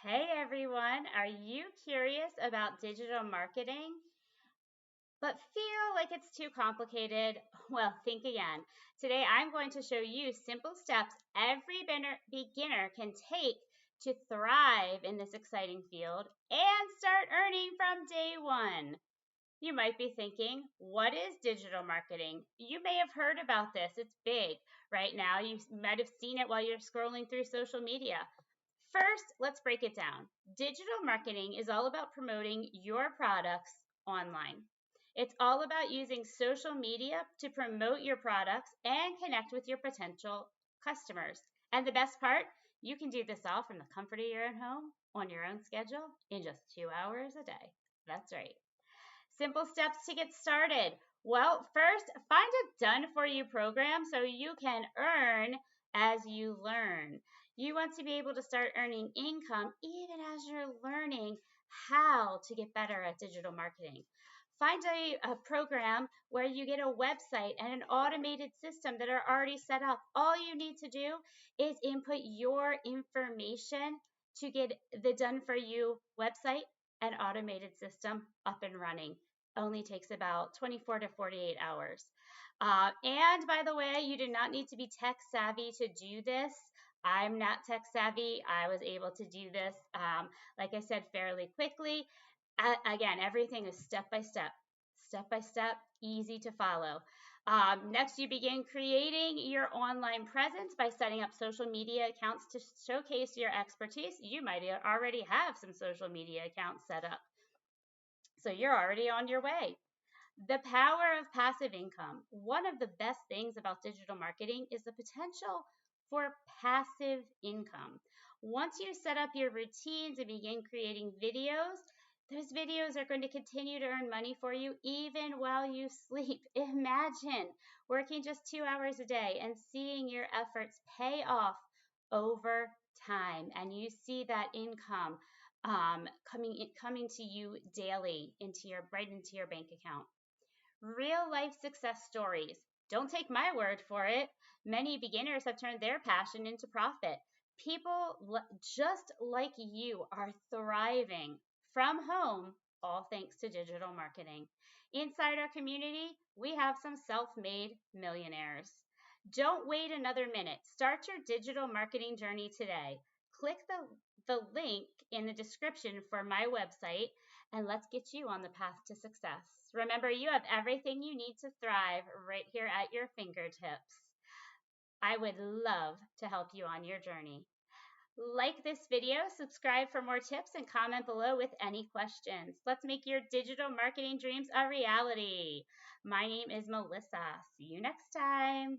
Hey everyone, are you curious about digital marketing but feel like it's too complicated? Well, think again. Today I'm going to show you simple steps every beginner can take to thrive in this exciting field and start earning from day one. You might be thinking, what is digital marketing? You may have heard about this. It's big right now. You might have seen it while you're scrolling through social media. First, let's break it down. Digital marketing is all about promoting your products online. It's all about using social media to promote your products and connect with your potential customers. And the best part, you can do this all from the comfort of your own home on your own schedule in just 2 hours a day. That's right. Simple steps to get started. Well, first, find a done for you program so you can earn as you learn. You want to be able to start earning income even as you're learning how to get better at digital marketing. Find a program where you get a website and an automated system that are already set up. All you need to do is input your information to get the done for you website and automated system up and running. Only takes about 24 to 48 hours. And by the way, you do not need to be tech savvy to do this. I'm not tech savvy. I was able to do this, like I said, fairly quickly. Again, everything is step by step, easy to follow. Next, you begin creating your online presence by setting up social media accounts to showcase your expertise. You might already have some social media accounts set up, so you're already on your way. The power of passive income. One of the best things about digital marketing is the potential for passive income. Once you set up your routines and begin creating videos, those videos are going to continue to earn money for you even while you sleep. Imagine working just 2 hours a day and seeing your efforts pay off over time, and you see that income coming to you daily right into your bank account. Real life success stories. Don't take my word for it. Many beginners have turned their passion into profit. People just like you are thriving from home, all thanks to digital marketing. Inside our community, we have some self made millionaires. Don't wait another minute. Start your digital marketing journey today. Click the link in the description for my website and let's get you on the path to success. Remember, you have everything you need to thrive right here at your fingertips. I would love to help you on your journey. Like this video, subscribe for more tips, and comment below with any questions. Let's make your digital marketing dreams a reality. My name is Melissa. See you next time.